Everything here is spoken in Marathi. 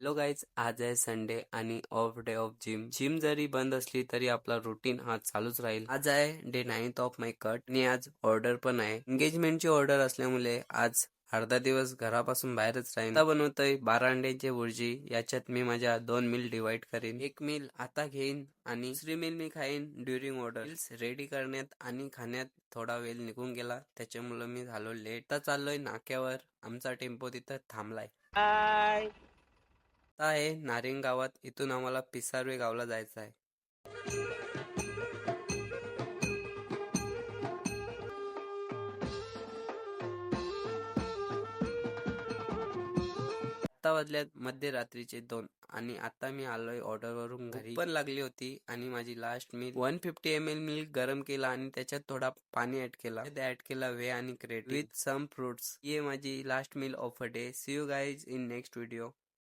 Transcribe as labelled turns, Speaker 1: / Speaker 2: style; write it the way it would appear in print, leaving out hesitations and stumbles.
Speaker 1: हॅलो गाईज, आज आहे संडे आणि of day of gym. Gym जरी बंद असली तरी आपला रुटीन हा चालूच राहील. आज आहे day 9th of my cut आणि आज ऑर्डर पण आहे. एंगेजमेंटची ऑर्डर असल्यामुळे आज अर्धा दिवस घरापासून बाहेरच राहील. आता बनवतोय 12 अंड्यांची भुर्जी. याच्यात मी माझ्या 2 मील डिवाइड करेन. एक मील आता घेईन आणि दुसरी मील मी खाईन ड्युरिंग ऑर्डर. मील्स रेडी करण्यात आणि खाण्यात थोडा वेळ निघून गेला, त्याच्यामुळे मी झालो लेट. आता चाललोय नाक्यावर. आमचा टेम्पो तिथं थांबलाय. आता आहे नारिंग गावात. इथून आम्हाला पिसार्वे गावला जायचं आहे. आता वाजल्यात मध्यरात्रीचे 2 आणि आता मी आलोय ऑर्डरवरून घरी. पण लागली होती आणि माझी लास्ट मील 150 ml मिल्क गरम केला आणि त्याच्यात थोडा पाणी ऍड केला. ऍड केला वे आणि क्रेट विथ सम फ्रुट्स. ही माझी last meal of a day. See you guys in next video.